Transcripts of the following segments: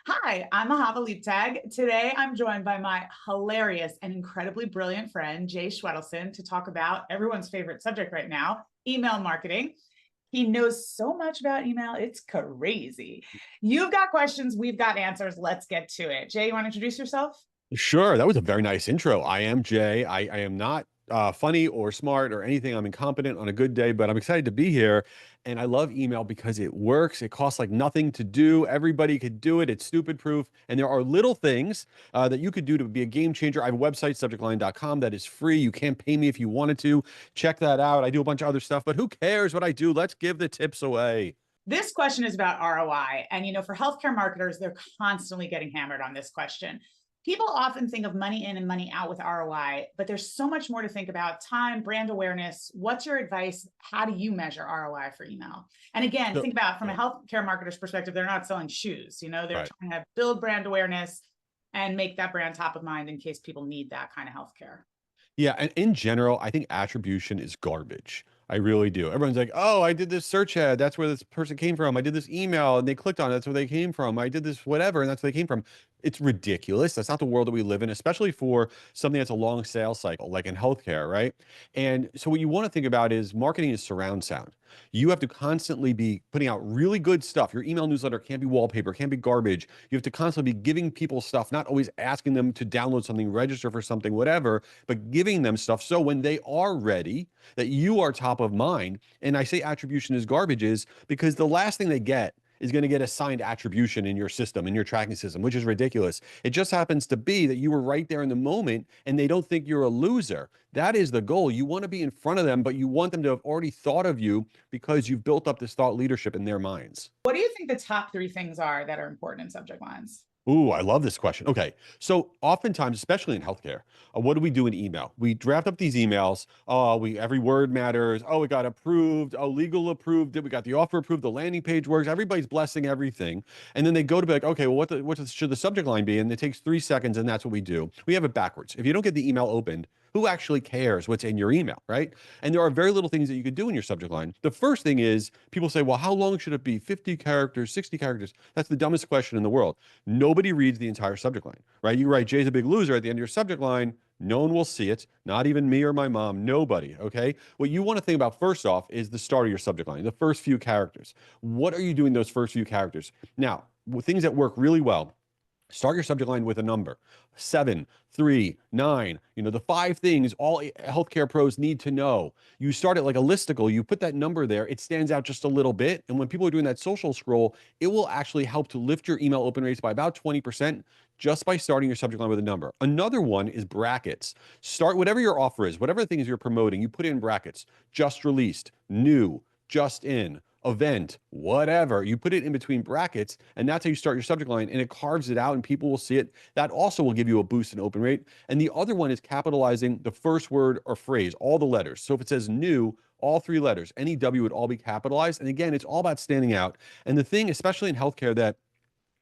Hi, I'm Ahava Tag. Today, I'm joined by my hilarious and incredibly brilliant friend, Jay Schwedelson, to talk about everyone's favorite subject right now, email marketing. He knows so much about email, it's crazy. You've got questions, we've got answers. Let's get to it. Jay, you want to introduce yourself? Sure, that was a very nice intro. I am Jay. I am not funny or smart or anything. I'm incompetent on a good day, but I'm excited to be here. And I love email because it works. It costs like nothing to do. Everybody could do it. It's stupid proof. And there are little things that you could do to be a game changer. I have a website, subjectline.com, that is free. You can't pay me if you wanted to. Check that out. I do a bunch of other stuff, but who cares what I do? Let's give the tips away. This question is about ROI. And, for healthcare marketers, they're constantly getting hammered on this question. People often think of money in and money out with ROI, but there's so much more to think about: time, brand awareness. What's your advice? How do you measure ROI for email? And again, So, think about from a yeah, healthcare marketer's perspective, they're not selling shoes. They're right. trying to build brand awareness and make that brand top of mind in case people need that kind of healthcare. Yeah, and in general, I think attribution is garbage. I really do. Everyone's like, "Oh, I did this search ad. That's where this person came from. I did this email and they clicked on it. That's where they came from. I did this whatever and that's where they came from." It's ridiculous. That's not the world that we live in, especially for something that's a long sales cycle, like in healthcare, right? And so what you want to think about is marketing is surround sound. You have to constantly be putting out really good stuff. Your email newsletter can't be wallpaper, can't be garbage. You have to constantly be giving people stuff, not always asking them to download something, register for something, whatever, but giving them stuff so when they are ready, that you are top of mind. And I say attribution is garbage is because the last thing they get is going to get assigned attribution in your system, in your tracking system, which is ridiculous. It just happens to be that you were right there in the moment and they don't think you're a loser. That is the goal. You want to be in front of them, but you want them to have already thought of you because you've built up this thought leadership in their minds. What do you think the top three things are that are important in subject lines? Ooh, I love this question. Okay. So oftentimes, especially in healthcare, what do we do in email? We draft up these emails. Oh, every word matters. Oh, it got approved. Oh, legal approved it. We got the offer approved. The landing page works. Everybody's blessing everything. And then they go to be like, okay, well, should the subject line be? And it takes 3 seconds, and that's what we do. We have it backwards. If you don't get the email opened, who actually cares what's in your email, right? And there are very little things that you could do in your subject line. The first thing is people say, well, how long should it be? 50 characters, 60 characters? That's the dumbest question in the world. Nobody reads the entire subject line, right? You write Jay's a big loser at the end of your subject line. No one will see it, not even me or my mom, nobody. Okay. What you want to think about first off is the start of your subject line, the first few characters. What are you doing those first few characters? Now, things that work really well. Start your subject line with a number 7, 3, 9. The 5 things all healthcare pros need to know. You start it like a listicle. You put that number there, it stands out just a little bit. And when people are doing that social scroll, it will actually help to lift your email open rates by about 20% just by starting your subject line with a number. Another one is brackets. Start whatever your offer is, whatever things you're promoting, you put in brackets: just released, new, just in, event, whatever. You put it in between brackets, and that's how you start your subject line, and it carves it out, and people will see it. That also will give you a boost in open rate. And the other one is capitalizing the first word or phrase, all the letters. So if it says new, all 3 letters, any W would all be capitalized. And again, it's all about standing out. And the thing, especially in healthcare, that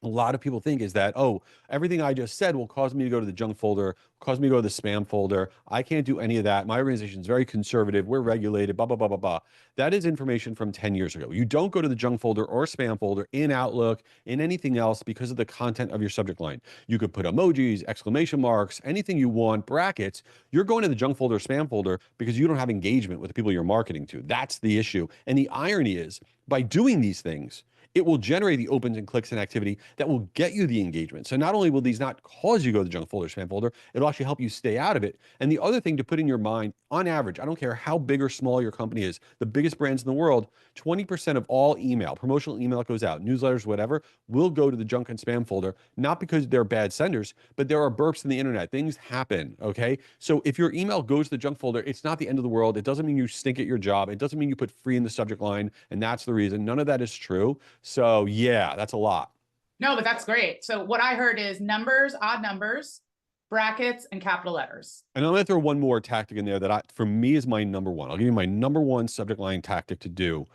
a lot of people think is that, oh, everything I just said will cause me to go to the junk folder, cause me to go to the spam folder. I can't do any of that. My organization is very conservative. We're regulated, blah, blah, blah, blah, blah. That is information from 10 years ago. You don't go to the junk folder or spam folder in Outlook, in anything else, because of the content of your subject line. You could put emojis, exclamation marks, anything you want, brackets. You're going to the junk folder or spam folder because you don't have engagement with the people you're marketing to. That's the issue. And the irony is, by doing these things, it will generate the opens and clicks and activity that will get you the engagement. So not only will these not cause you to go to the junk folder, spam folder, it'll actually help you stay out of it. And the other thing to put in your mind, on average, I don't care how big or small your company is, the biggest brands in the world, 20% of all email, promotional email that goes out, newsletters, whatever, will go to the junk and spam folder, not because they're bad senders, but there are burps in the internet. Things happen, okay? So if your email goes to the junk folder, it's not the end of the world. It doesn't mean you stink at your job. It doesn't mean you put free in the subject line, and that's the reason. None of that is true. So yeah, that's a lot. No, but that's great. So what I heard is numbers, odd numbers, brackets, and capital letters. And I'm going to throw one more tactic in there that for me is my number one. I'll give you my number one subject line tactic to do.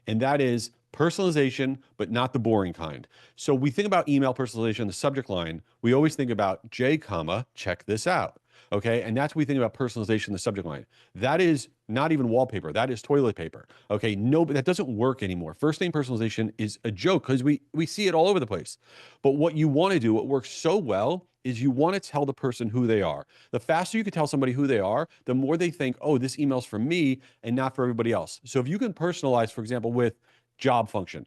And that is personalization, but not the boring kind. So we think about email personalization, the subject line. We always think about J comma, check this out. Okay. And that's what we think about personalization in the subject line. That is not even wallpaper. That is toilet paper. Okay. No, but that doesn't work anymore. First name personalization is a joke because we see it all over the place. But what you want to do, what works so well, is you want to tell the person who they are. The faster you can tell somebody who they are, the more they think, oh, this email's for me and not for everybody else. So if you can personalize, for example, with job function,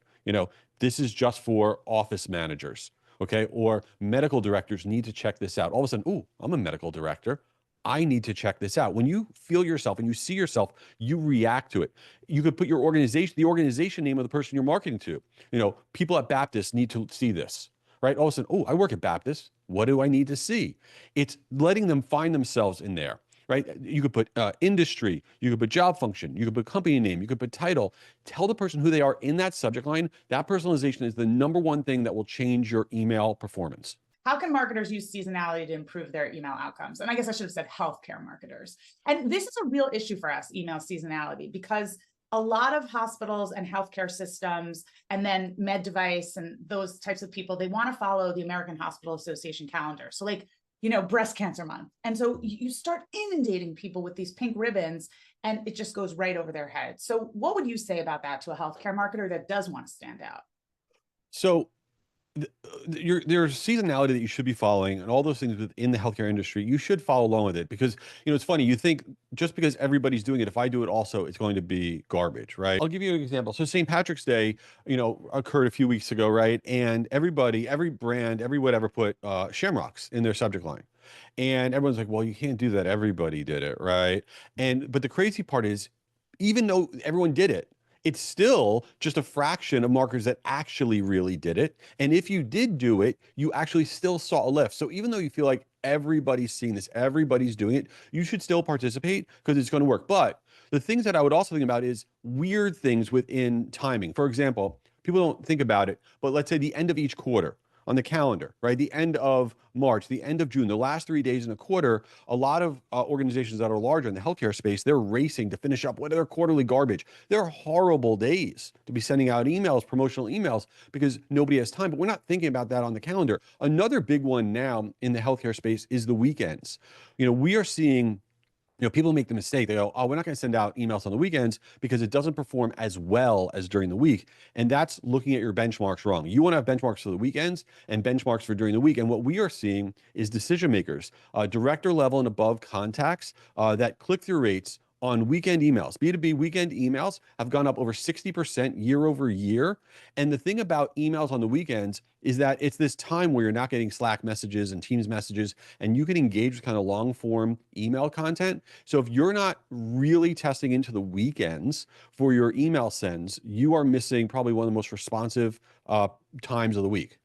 this is just for office managers, okay? Or medical directors need to check this out. All of a sudden, ooh, I'm a medical director. I need to check this out. When you feel yourself and you see yourself, you react to it. You could put your organization, the organization name of the person you're marketing to. People at Baptist need to see this, right? All of a sudden, oh, I work at Baptist. What do I need to see? It's letting them find themselves in there, right? You could put industry, you could put job function, you could put company name, you could put title. Tell the person who they are in that subject line. That personalization is the number one thing that will change your email performance. How can marketers use seasonality to improve their email outcomes? And I guess I should have said healthcare marketers. And this is a real issue for us, email seasonality, because a lot of hospitals and healthcare systems, and then med device and those types of people, they want to follow the American Hospital Association calendar. So breast cancer month. And so you start inundating people with these pink ribbons and it just goes right over their head. So what would you say about that to a healthcare marketer that does want to stand out? So there's seasonality that you should be following and all those things within the healthcare industry. You should follow along with it because, it's funny. You think just because everybody's doing it, if I do it also, it's going to be garbage, right? I'll give you an example. So St. Patrick's Day, occurred a few weeks ago, right? And everybody, every brand, every whatever put shamrocks in their subject line. And everyone's like, well, you can't do that. Everybody did it, right? But the crazy part is, even though everyone did it, it's still just a fraction of marketers that actually really did it. And if you did do it, you actually still saw a lift. So even though you feel like everybody's seeing this, everybody's doing it, you should still participate because it's going to work. But the things that I would also think about is weird things within timing. For example, people don't think about it, but let's say the end of each quarter on the calendar, right? The end of March, the end of June, the last 3 days in a quarter, a lot of organizations that are larger in the healthcare space, they're racing to finish up with their quarterly garbage. They're horrible days to be sending out emails, promotional emails, because nobody has time. But we're not thinking about that on the calendar. Another big one now in the healthcare space is the weekends. We are seeing people make the mistake. They go, oh, we're not going to send out emails on the weekends because it doesn't perform as well as during the week. And that's looking at your benchmarks wrong. You want to have benchmarks for the weekends and benchmarks for during the week. And what we are seeing is decision makers, director level and above contacts, that click-through rates on weekend emails, B2B weekend emails have gone up over 60% year over year. And the thing about emails on the weekends is that it's this time where you're not getting Slack messages and Teams messages, and you can engage with kind of long form email content. So if you're not really testing into the weekends for your email sends, you are missing probably one of the most responsive times of the week.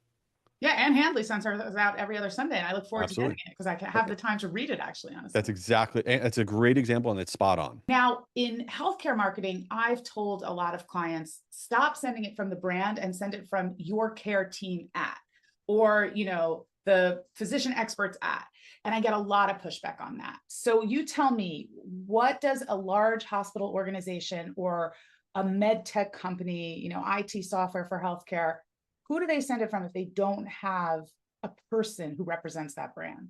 Yeah, Ann Handley sends hers out every other Sunday, and I look forward Absolutely. to getting it because I can have the time to read it, actually, honestly. That's a great example, and it's spot on. Now, in healthcare marketing, I've told a lot of clients, stop sending it from the brand and send it from your care team at, or, the physician experts at. And I get a lot of pushback on that. So you tell me, what does a large hospital organization or a med tech company, IT software for healthcare, who do they send it from if they don't have a person who represents that brand?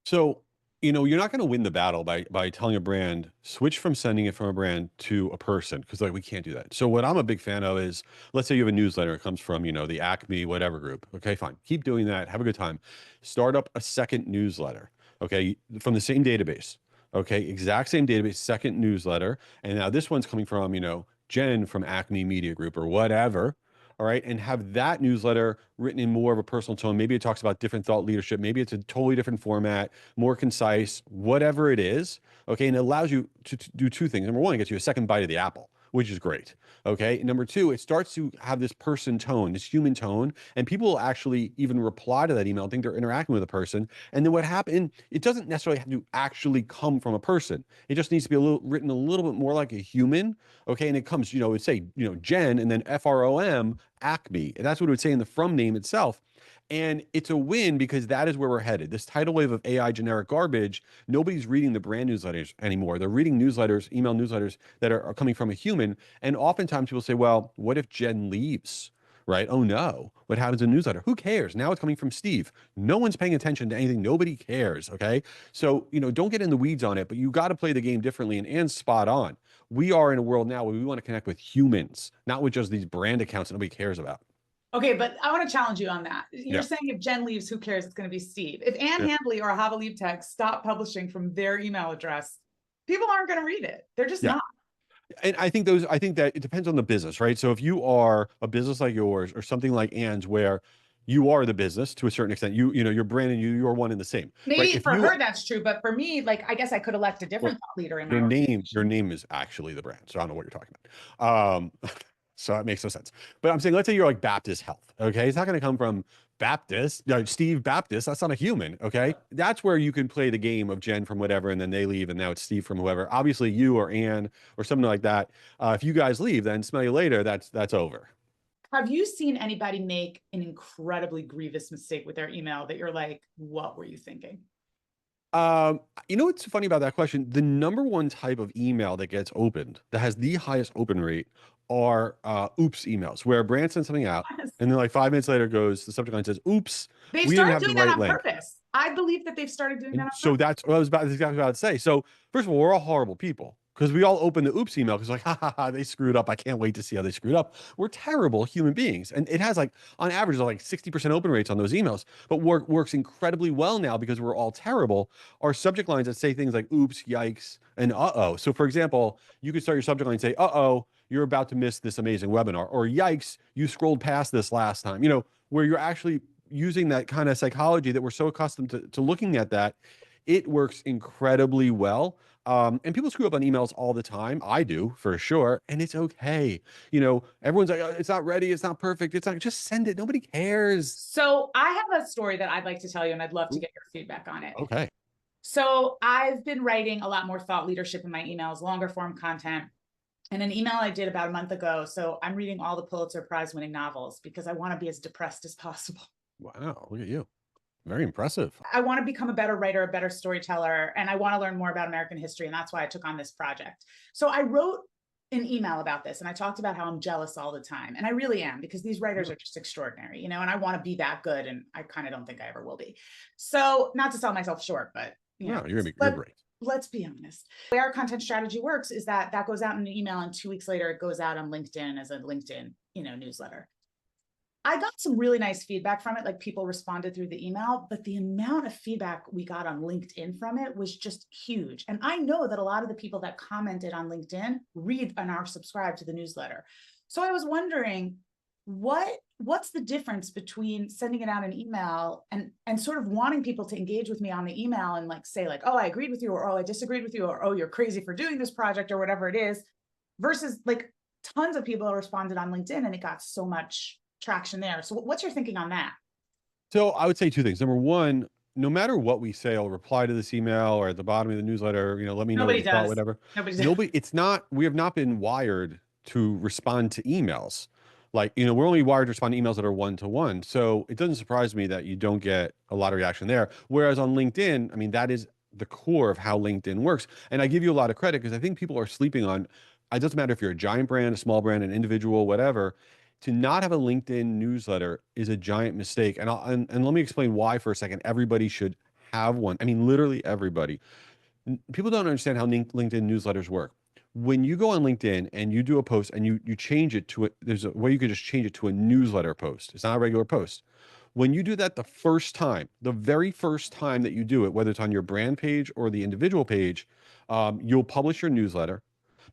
So, you're not going to win the battle by telling a brand, switch from sending it from a brand to a person, because we can't do that. So what I'm a big fan of is, let's say you have a newsletter, it comes from, the Acme, whatever group. Okay, fine. Keep doing that. Have a good time. Start up a second newsletter, okay, from the same database. Okay, exact same database, second newsletter. And now this one's coming from, Jen from Acme Media Group or whatever. All right. And have that newsletter written in more of a personal tone. Maybe it talks about different thought leadership. Maybe it's a totally different format, more concise, whatever it is. Okay. And it allows you to do two things. Number one, it gets you a second bite of the apple, which is great. Okay. Number two, it starts to have this person tone, this human tone, and people will actually even reply to that email, think they're interacting with a person. And then what happened, it doesn't necessarily have to actually come from a person. It just needs to be written a little bit more like a human. Okay. And it comes, it would say, Jen and then FROM, Acme. And that's what it would say in the from name itself. And it's a win because that is where we're headed. This tidal wave of AI generic garbage, nobody's reading the brand newsletters anymore. They're reading newsletters, email newsletters that are coming from a human. And oftentimes people say, well, what if Jen leaves? right? Oh no, what happens in newsletter? Who cares? Now it's coming from Steve. No one's paying attention to anything. Nobody cares. Okay. So, don't get in the weeds on it, but you got to play the game differently, and spot on. We are in a world now where we want to connect with humans, not with just these brand accounts that nobody cares about. Okay, but I want to challenge you on that. You're Yeah. saying if Jen leaves, who cares? It's going to be Steve. If Ann Yeah. Handley or Ahava Leap Tech stop publishing from their email address, people aren't going to read it. They're just Yeah. not. And I think that it depends on the business, right? So if you are a business like yours or something like Ann's where you are the business to a certain extent, your brand and you're one and the same, right? Maybe If for you her that's true, but for me, like I guess I could elect a well, different thought leader in my your organization. name is actually the brand. So I don't know what you're talking about. So it makes no sense. But I'm saying, let's say you're like Baptist Health. Okay. It's not going to come from Baptist, Steve Baptist. That's not a human. Okay. That's where you can play the game of Jen from whatever, and then they leave, and now it's Steve from whoever. Obviously, you or Ann or something like that. If you guys leave, then smell you later. That's over. Have you seen anybody make an incredibly grievous mistake with their email that you're like, what were you thinking? What's funny about that question? The number one type of email that gets opened that has the highest open rate are oops emails, where a brand sends something out and then like 5 minutes later goes, the subject line says, oops, They've we didn't started have the doing that right on link. purpose. I believe that they've started doing that And on so purpose. that's what I was about, that's exactly what I would say. So first of all, we're all horrible people because we all open the oops email because like, ha ha ha, they screwed up. I can't wait to see how they screwed up. We're terrible human beings. And it has like on average like 60% open rates on those emails. But works incredibly well now because we're all terrible are subject lines that say things like oops, yikes, and uh-oh. So for example, you could start your subject line and say, uh-oh, you're about to miss this amazing webinar, or yikes, you scrolled past this last time, where you're actually using that kind of psychology that we're so accustomed to looking at that. It works incredibly well. And people screw up on emails all the time. I do for sure. And it's okay. Everyone's like, oh, it's not ready. It's not perfect. It's not, just send it. Nobody cares. So I have a story that I'd like to tell you, and I'd love to Ooh, get your feedback on it. okay. So I've been writing a lot more thought leadership in my emails, longer form content. And an email I did about a month ago. So I'm reading all the Pulitzer Prize winning novels because I want to be as depressed as possible. Wow. Look at you. Very impressive. I want to become a better writer, a better storyteller, and I want to learn more about American history. And that's why I took on this project. So I wrote an email about this and I talked about how I'm jealous all the time. And I really am, because these writers are just extraordinary, and I want to be that good. And I kind of don't think I ever will be. So not to sell myself short, but No, you're great. Let's be honest. The way our content strategy works is that goes out in an email, and 2 weeks later it goes out on LinkedIn as a LinkedIn, newsletter. I got some really nice feedback from it. Like, people responded through the email, but the amount of feedback we got on LinkedIn from it was just huge. And I know that a lot of the people that commented on LinkedIn read and are subscribed to the newsletter. So I was wondering, what's the difference between sending it out an email and sort of wanting people to engage with me on the email and like say like, oh, I agreed with you, or oh, I disagreed with you, or oh, you're crazy for doing this project, or whatever it is, versus like tons of people responded on LinkedIn and it got so much traction there. So what's your thinking on that? So I would say two things. Number one, no matter what we say, I'll reply to this email or at the bottom of the newsletter, let me know what Nobody you thought, does. whatever. Nobody does. We have not been wired to respond to emails. Like, we're only wired to respond to emails that are one-to-one. So it doesn't surprise me that you don't get a lot of reaction there. Whereas on LinkedIn, I mean, that is the core of how LinkedIn works. And I give you a lot of credit because I think people are sleeping on, it doesn't matter if you're a giant brand, a small brand, an individual, whatever, to not have a LinkedIn newsletter is a giant mistake. And let me explain why for a second. Everybody should have one. I mean, literally everybody. People don't understand how LinkedIn newsletters work. When you go on LinkedIn and you do a post and you change it to there's a way you could just change it to a newsletter post. It's not a regular post. When you do that the first time, the very first time that you do it, whether it's on your brand page or the individual page, you'll publish your newsletter.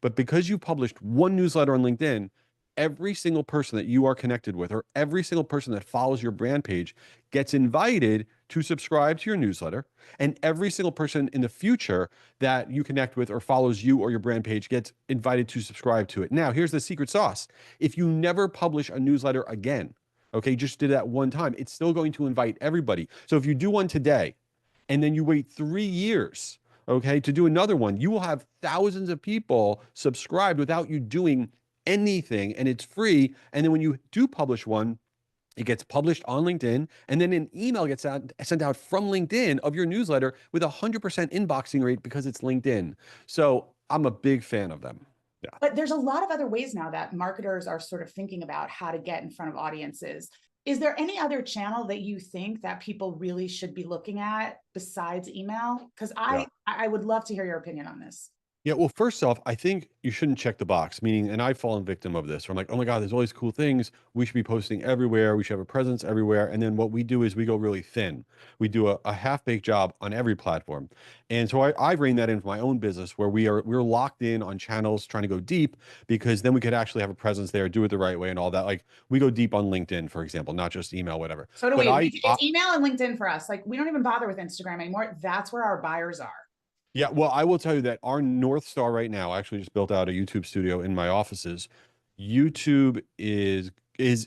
But because you published one newsletter on LinkedIn, every single person that you are connected with, or every single person that follows your brand page, gets invited to subscribe to your newsletter. And every single person in the future that you connect with or follows you or your brand page gets invited to subscribe to it. Now, here's the secret sauce. If you never publish a newsletter again, okay, just did that one time, it's still going to invite everybody. So if you do one today and then you wait 3 years, okay, to do another one, you will have thousands of people subscribed without you doing anything, and it's free. And then when you do publish one, it gets published on LinkedIn, and then an email gets sent out from LinkedIn of your newsletter with 100% inboxing rate because it's LinkedIn. So I'm a big fan of them. Yeah. But there's a lot of other ways now that marketers are sort of thinking about how to get in front of audiences. Is there any other channel that you think that people really should be looking at besides email? Because Yeah. I would love to hear your opinion on this. Yeah, well, first off, I think you shouldn't check the box, meaning, and I've fallen victim of this, where I'm like, oh my God, there's all these cool things. We should be posting everywhere. We should have a presence everywhere. And then what we do is we go really thin. We do a half-baked job on every platform. And so I rein that in for my own business where we're locked in on channels trying to go deep because then we could actually have a presence there, do it the right way and all that. Like we go deep on LinkedIn, for example, not just email, whatever. So do But we. It's email and LinkedIn for us. Like we don't even bother with Instagram anymore. That's where our buyers are. Yeah, well, I will tell you that our North Star right now, I actually just built out a YouTube studio in my offices. YouTube is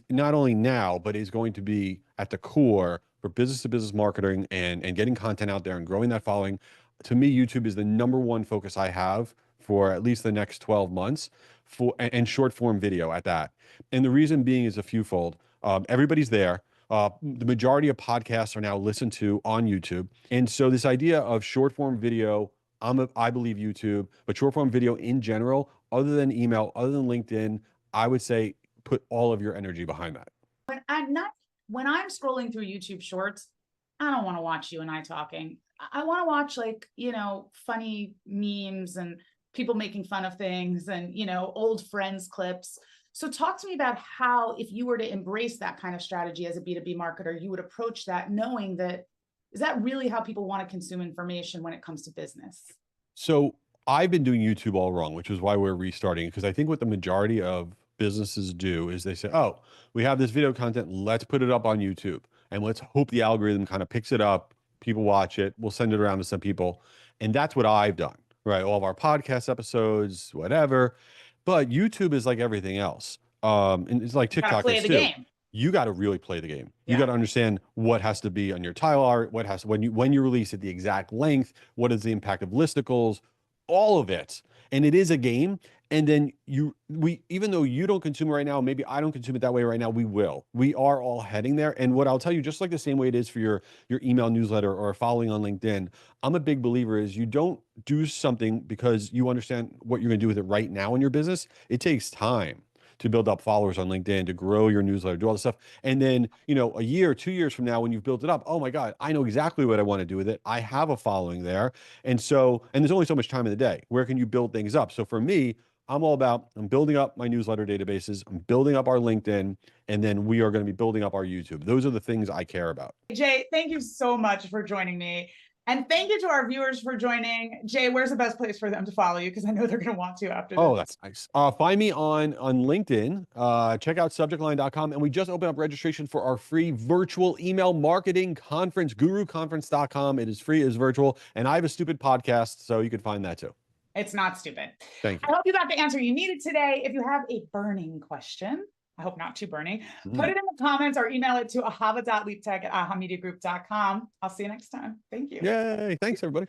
not only now, but is going to be at the core for business to business marketing and getting content out there and growing that following. To me, YouTube is the number one focus I have for at least the next 12 months for and short form video at that. And the reason being is a fewfold. Everybody's there. The majority of podcasts are now listened to on YouTube. And so this idea of short form video, I believe YouTube, but short form video in general, other than email, other than LinkedIn, I would say put all of your energy behind that. When I'm scrolling through YouTube shorts, I don't want to watch you and I talking. I want to watch like, funny memes and people making fun of things and, old friends clips. So talk to me about how, if you were to embrace that kind of strategy as a B2B marketer, you would approach that knowing that, is that really how people want to consume information when it comes to business? So I've been doing YouTube all wrong, which is why we're restarting. Because I think what the majority of businesses do is they say, oh, we have this video content, let's put it up on YouTube and let's hope the algorithm kind of picks it up. People watch it, we'll send it around to some people. And that's what I've done, right? All of our podcast episodes, whatever. But YouTube is like everything else. And it's like You got to TikTok play is the too. game. You got to really play the game. You Yeah. got to understand what has to be on your tile art, what has when you release it, the exact length, what is the impact of listicles, all of it. And it is a game. And then we even though you don't consume it right now, maybe I don't consume it that way right now, we will. We are all heading there. And what I'll tell you, just like the same way it is for your email newsletter or following on LinkedIn, I'm a big believer is you don't do something because you understand what you're going to do with it right now in your business. It takes time to build up followers on LinkedIn, to grow your newsletter, do all this stuff. And then, a year, 2 years from now, when you've built it up, oh my God, I know exactly what I want to do with it. I have a following there. And there's only so much time in the day. Where can you build things up? So for me, I'm building up my newsletter databases. I'm building up our LinkedIn, and then we are going to be building up our YouTube. Those are the things I care about. Jay, thank you so much for joining me. And thank you to our viewers for joining. Jay, where's the best place for them to follow you? Because I know they're going to want to after this. Oh, that's nice. Find me on LinkedIn. Check out subjectline.com. And we just opened up registration for our free virtual email marketing conference, guruconference.com. It is free, it is virtual. And I have a stupid podcast, so you can find that too. It's not stupid. Thank you. I hope you got the answer you needed today. If you have a burning question, I hope not too burning, put it in the comments or email it to ahava.leaptech@ahamediagroup.com. I'll see you next time. Thank you. Yay. Thanks, everybody.